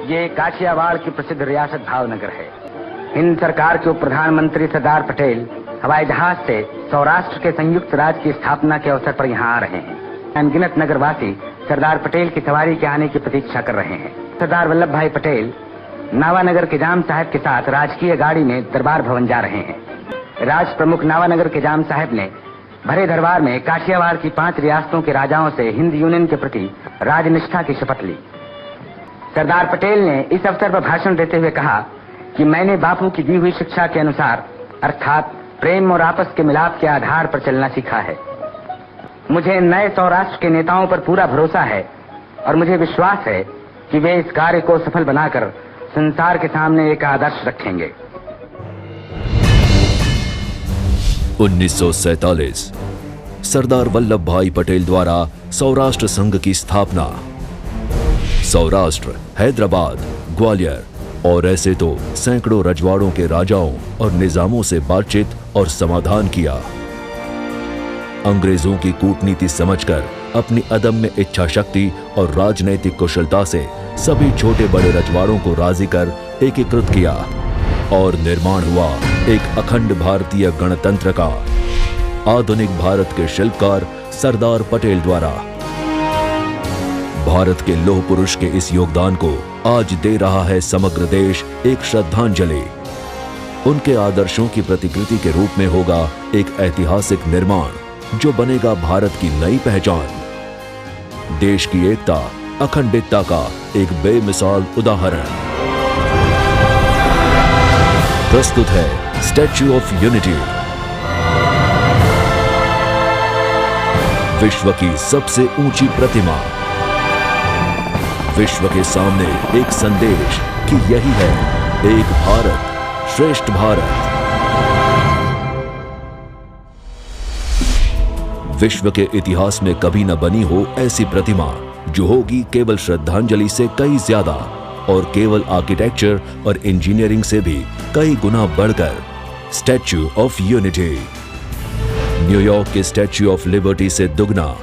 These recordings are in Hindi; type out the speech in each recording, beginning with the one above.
ये काठियावाड़ की प्रसिद्ध रियासत भावनगर है। हिंद सरकार के उप प्रधानमंत्री सरदार पटेल हवाई जहाज से सौराष्ट्र के संयुक्त राज्य की स्थापना के अवसर पर यहाँ आ रहे हैं। अनगिनत नगरवासी सरदार पटेल की सवारी के आने की प्रतीक्षा कर रहे हैं। सरदार वल्लभ भाई पटेल नावानगर के जाम साहब के साथ राजकीय गाड़ी में दरबार भवन जा रहे हैं। राज प्रमुख नावानगर के जाम साहब ने भरे दरबार में काठियावाड़ की 5 रियासतों के राजाओं से हिंद यूनियन के प्रति राजनिष्ठा की शपथ ली। सरदार पटेल ने इस अवसर पर भाषण देते हुए कहा कि मैंने बापू की दी हुई शिक्षा के अनुसार अर्थात प्रेम और आपस के मिलाप के आधार पर चलना सीखा है। मुझे नए सौराष्ट्र के नेताओं पर पूरा भरोसा है और मुझे विश्वास है कि वे इस कार्य को सफल बनाकर संसार के सामने एक आदर्श रखेंगे। 1947 सरदार वल्लभ भाई पटेल द्वारा सौराष्ट्र संघ की स्थापना। सौराष्ट्र, हैदराबाद, ग्वालियर और ऐसे तो सैकड़ों रजवाड़ों के राजाओं और निजामों से बातचीत और समाधान किया। अंग्रेजों की कूटनीति समझकर अपनी अदम्य इच्छा शक्ति और राजनैतिक कुशलता से सभी छोटे बड़े रजवाड़ों को राजी कर एकीकृत किया और निर्माण हुआ एक अखंड भारतीय गणतंत्र का। आधुनिक भारत के शिल्पकार सरदार पटेल द्वारा भारत के लौह पुरुष के इस योगदान को आज दे रहा है समग्र देश एक श्रद्धांजलि। उनके आदर्शों की प्रतिकृति के रूप में होगा एक ऐतिहासिक निर्माण जो बनेगा भारत की नई पहचान। देश की एकता, अखंडता का एक बेमिसाल उदाहरण। प्रस्तुत है स्टैच्यू ऑफ यूनिटी, विश्व की सबसे ऊंची प्रतिमा। विश्व के सामने एक संदेश कि यही है एक भारत, श्रेष्ठ भारत। विश्व के इतिहास में कभी न बनी हो ऐसी प्रतिमा जो होगी केवल श्रद्धांजलि से कई ज्यादा और केवल आर्किटेक्चर और इंजीनियरिंग से भी कई गुना बढ़कर स्टैच्यू ऑफ यूनिटी। न्यूयॉर्क के स्टैच्यू ऑफ लिबर्टी से दुगना,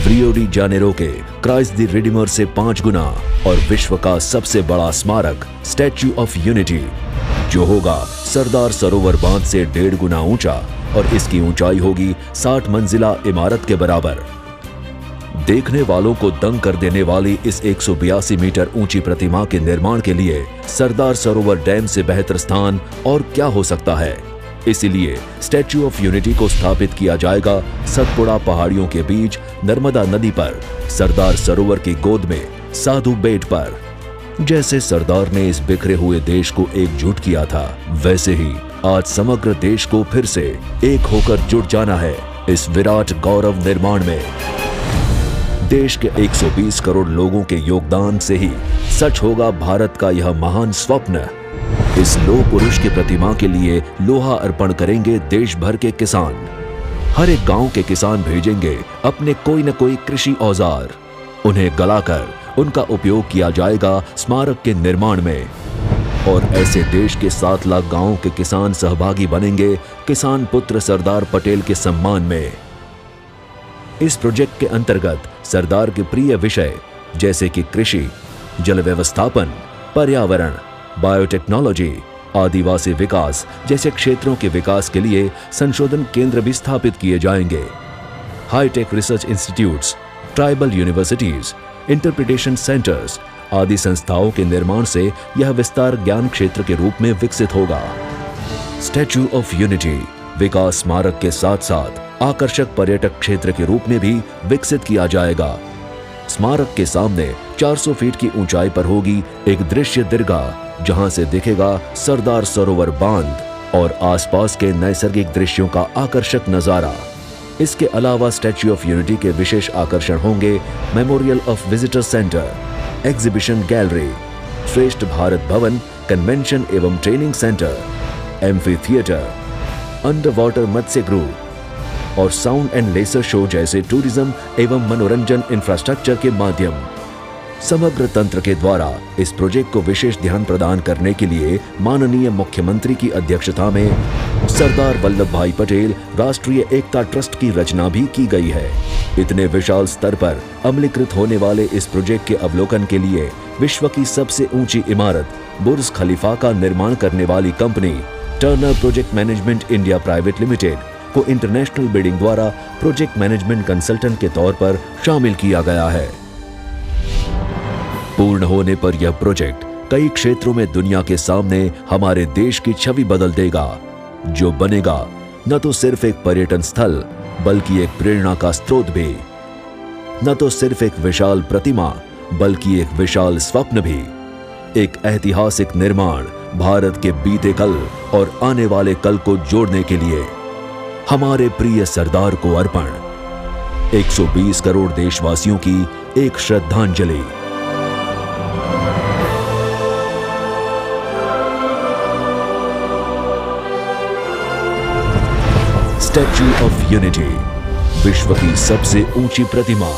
रियो डी जेनेरो के क्राइस्ट द रिडीमर से 5 गुना और विश्व का सबसे बड़ा स्मारक स्टैच्यू ऑफ यूनिटी जो होगा सरदार सरोवर बांध से 1.5 गुना ऊंचा और इसकी ऊंचाई होगी 60 मंजिला इमारत के बराबर। देखने वालों को दंग कर देने वाली इस 182 मीटर ऊंची प्रतिमा के निर्माण के लिए सरदार सरोवर डैम से बेहतर स्थान और क्या हो सकता है। इसीलिए स्टैच्यू ऑफ यूनिटी को स्थापित किया जाएगा सतपुड़ा पहाड़ियों के बीच नर्मदा नदी पर, सरदार सरोवर की गोद में साधु बेट पर। जैसे सरदार ने इस बिखरे हुए देश को एकजुट किया था, वैसे ही आज समग्र देश को फिर से एक होकर जुट जाना है इस विराट गौरव निर्माण में। देश के 120 करोड़ लोगों के योगदान से ही सच होगा भारत का यह महान स्वप्न। इस लौह पुरुष की प्रतिमा के लिए लोहा अर्पण करेंगे देश भर के किसान। हर एक गांव के किसान भेजेंगे अपने कोई न कोई कृषि औजार। उन्हें गलाकर उनका उपयोग किया जाएगा स्मारक के निर्माण में। और ऐसे देश के 7 लाख गांवों के किसान सहभागी बनेंगे किसान पुत्र सरदार पटेल के सम्मान में। इस प्रोजेक्ट के अंतर्गत सरदार के प्रिय विषय जैसे कि कृषि, जल व्यवस्थापन, पर्यावरण, बायोटेक्नोलॉजी, आदिवासी विकास जैसे क्षेत्रों के विकास के लिए संशोधन केंद्र भी स्थापित किए जाएंगे। High tech research institutes, tribal universities, interpretation centres आदि संस्थाओं के निर्माण से यह विस्तार ज्ञान क्षेत्र के रूप में विकसित होगा। स्टैच्यू ऑफ यूनिटी विकास स्मारक के साथ साथ आकर्षक पर्यटक क्षेत्र के रूप में भी विकसित किया जाएगा। स्मारक के सामने 400 फीट की ऊंचाई पर होगी एक दृश्य दीर्घा जहां से दिखेगा सरदार सरोवर बांध और आसपास के नैसर्गिक दृश्यों का आकर्षक नजारा। इसके अलावा स्टैच्यू ऑफ यूनिटी के विशेष आकर्षण होंगे memorial of visitor centre, exhibition gallery, Shreshtha Bharat Bhavan, convention एवं training centre, amphitheatre, underwater मत्स्य गृह और साउंड एंड लेसर शो जैसे टूरिज्म एवं मनोरंजन इंफ्रास्ट्रक्चर के माध्यम। समग्र तंत्र के द्वारा इस प्रोजेक्ट को विशेष ध्यान प्रदान करने के लिए माननीय मुख्यमंत्री की अध्यक्षता में सरदार वल्लभ भाई पटेल राष्ट्रीय एकता ट्रस्ट की रचना भी की गई है। इतने विशाल स्तर पर अमलीकृत होने वाले इस प्रोजेक्ट के अवलोकन के लिए विश्व की सबसे ऊंची इमारत बुर्ज खलीफा का निर्माण करने वाली company Turner project management India private limited को इंटरनेशनल बिडिंग द्वारा प्रोजेक्ट मैनेजमेंट कंसल्टेंट के तौर पर शामिल किया गया है। पूर्ण होने पर यह प्रोजेक्ट कई क्षेत्रों में दुनिया के सामने हमारे देश की छवि बदल देगा, जो बनेगा न तो सिर्फ एक पर्यटन स्थल बल्कि एक प्रेरणा का स्रोत भी, न तो सिर्फ एक विशाल प्रतिमा बल्कि एक विशाल स्वप्न भी, एक ऐतिहासिक निर्माण भारत के बीते कल और आने वाले कल को जोड़ने के लिए हमारे प्रिय सरदार को अर्पण। 120 करोड़ देशवासियों की एक श्रद्धांजलि। स्टैच्यू ऑफ यूनिटी, विश्व की सबसे ऊंची प्रतिमा।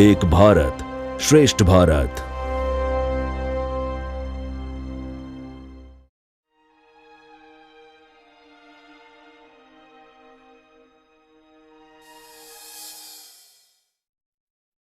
एक भारत श्रेष्ठ भारत।